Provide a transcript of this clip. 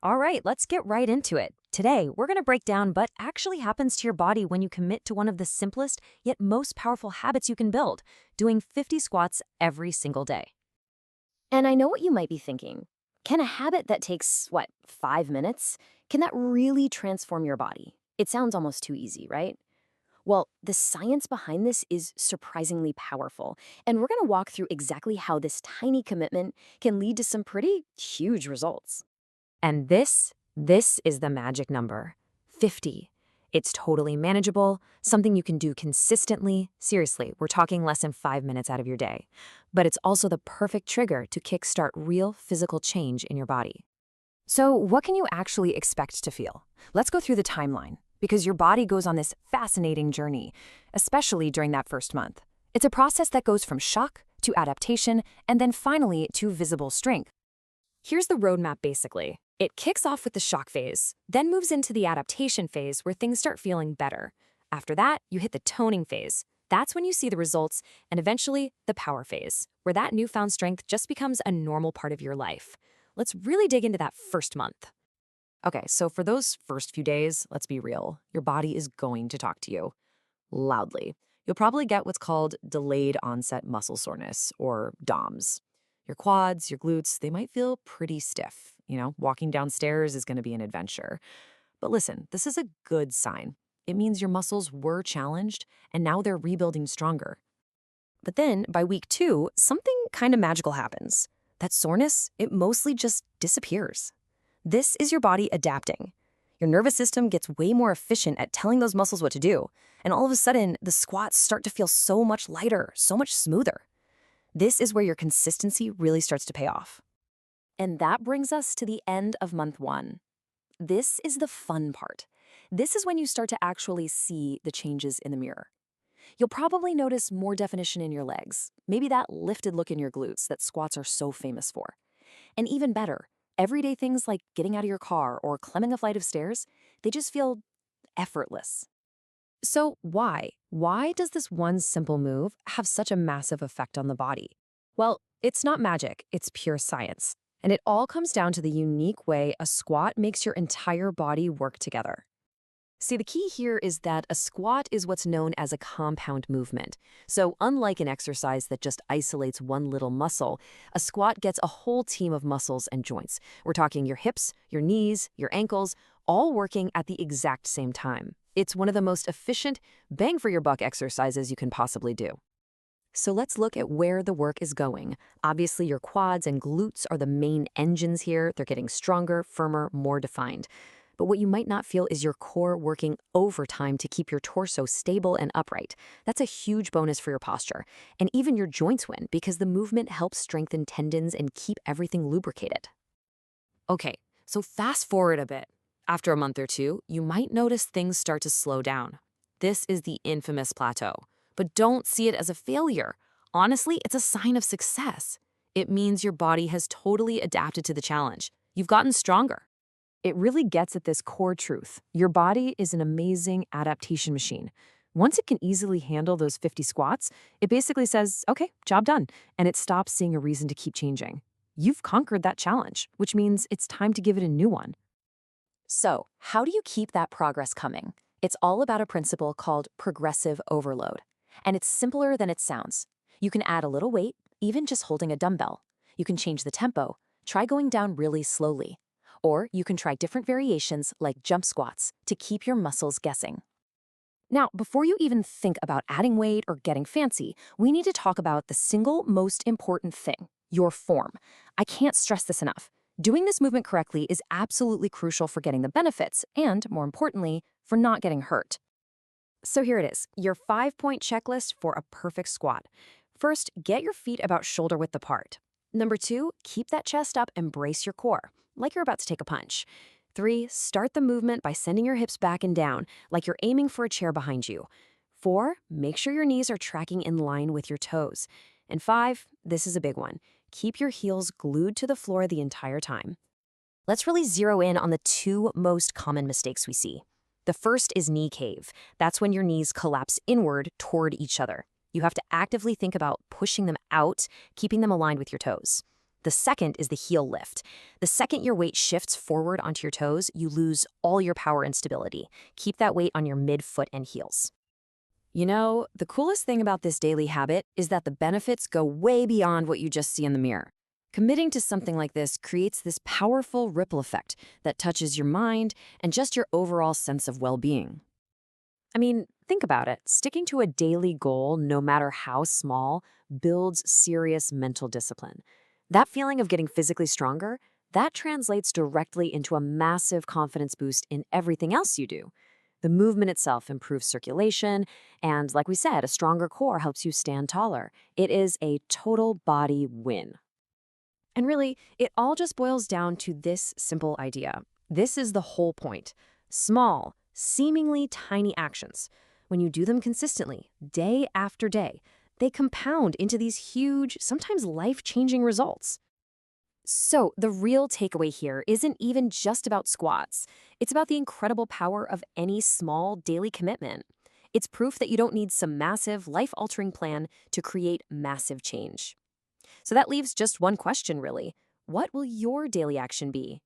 All right, let's get right into it. Today, we're going to break down what actually happens to your body when you commit to one of the simplest yet most powerful habits you can build, doing 50 squats every single day. And I know what you might be thinking. Can a habit that takes, 5 minutes, can that really transform your body? It sounds almost too easy, right? Well, the science behind this is surprisingly powerful, and we're going to walk through exactly how this tiny commitment can lead to some pretty huge results. And this is the magic number, 50. It's totally manageable, something you can do consistently. Seriously, we're talking less than 5 minutes out of your day. But it's also the perfect trigger to kickstart real physical change in your body. So, what can you actually expect to feel? Let's go through the timeline, because your body goes on this fascinating journey, especially during that first month. It's a process that goes from shock to adaptation and then finally to visible strength. Here's the roadmap basically. It kicks off with the shock phase, then moves into the adaptation phase where things start feeling better. After that, you hit the toning phase. That's when you see the results, and eventually the power phase, where that newfound strength just becomes a normal part of your life. Let's really dig into that first month. Okay, so for those first few days, let's be real, your body is going to talk to you loudly. You'll probably get what's called delayed onset muscle soreness, or DOMS. Your quads, your glutes, they might feel pretty stiff. Walking downstairs is going to be an adventure. But listen, this is a good sign. It means your muscles were challenged and now they're rebuilding stronger. But then, by week 2, something kind of magical happens. That soreness, it mostly just disappears. This is your body adapting. Your nervous system gets way more efficient at telling those muscles what to do, and all of a sudden, the squats start to feel so much lighter, so much smoother. This is where your consistency really starts to pay off. And that brings us to the end of month 1. This is the fun part. This is when you start to actually see the changes in the mirror. You'll probably notice more definition in your legs, maybe that lifted look in your glutes that squats are so famous for. And even better, everyday things like getting out of your car or climbing a flight of stairs, they just feel effortless. So why? Why does this one simple move have such a massive effect on the body? Well, it's not magic, it's pure science. And it all comes down to the unique way a squat makes your entire body work together. See, the key here is that a squat is what's known as a compound movement. So unlike an exercise that just isolates one little muscle, a squat gets a whole team of muscles and joints. We're talking your hips, your knees, your ankles, all working at the exact same time. It's one of the most efficient, bang-for-your-buck exercises you can possibly do. So let's look at where the work is going. Obviously, your quads and glutes are the main engines here. They're getting stronger, firmer, more defined. But what you might not feel is your core working overtime to keep your torso stable and upright. That's a huge bonus for your posture. And even your joints win because the movement helps strengthen tendons and keep everything lubricated. Okay, so fast forward a bit. After a month or two, you might notice things start to slow down. This is the infamous plateau. But don't see it as a failure. Honestly, it's a sign of success. It means your body has totally adapted to the challenge. You've gotten stronger. It really gets at this core truth. Your body is an amazing adaptation machine. Once it can easily handle those 50 squats, it basically says, okay, job done, and it stops seeing a reason to keep changing. You've conquered that challenge, which means it's time to give it a new one. So, how do you keep that progress coming? It's all about a principle called progressive overload. And it's simpler than it sounds. You can add a little weight, even just holding a dumbbell. You can change the tempo, try going down really slowly. Or you can try different variations like jump squats to keep your muscles guessing. Now, before you even think about adding weight or getting fancy, we need to talk about the single most important thing, your form. I can't stress this enough. Doing this movement correctly is absolutely crucial for getting the benefits and, more importantly, for not getting hurt. So here it is, your 5-point checklist for a perfect squat. First, get your feet about shoulder width apart. Number 2, keep that chest up and brace your core, like you're about to take a punch. 3, start the movement by sending your hips back and down, like you're aiming for a chair behind you. 4, make sure your knees are tracking in line with your toes. And 5, this is a big one, keep your heels glued to the floor the entire time. Let's really zero in on the 2 most common mistakes we see. The first is knee cave. That's when your knees collapse inward toward each other. You have to actively think about pushing them out, keeping them aligned with your toes. The second is the heel lift. The second your weight shifts forward onto your toes, you lose all your power and stability. Keep that weight on your midfoot and heels. You know, the coolest thing about this daily habit is that the benefits go way beyond what you just see in the mirror. Committing to something like this creates this powerful ripple effect that touches your mind and just your overall sense of well-being. I mean, think about it. Sticking to a daily goal, no matter how small, builds serious mental discipline. That feeling of getting physically stronger, that translates directly into a massive confidence boost in everything else you do. The movement itself improves circulation, and like we said, a stronger core helps you stand taller. It is a total body win. And really, it all just boils down to this simple idea. This is the whole point. Small, seemingly tiny actions. When you do them consistently, day after day, they compound into these huge, sometimes life-changing results. So, the real takeaway here isn't even just about squats. It's about the incredible power of any small daily commitment. It's proof that you don't need some massive, life-altering plan to create massive change. So that leaves just one question, really. What will your daily action be?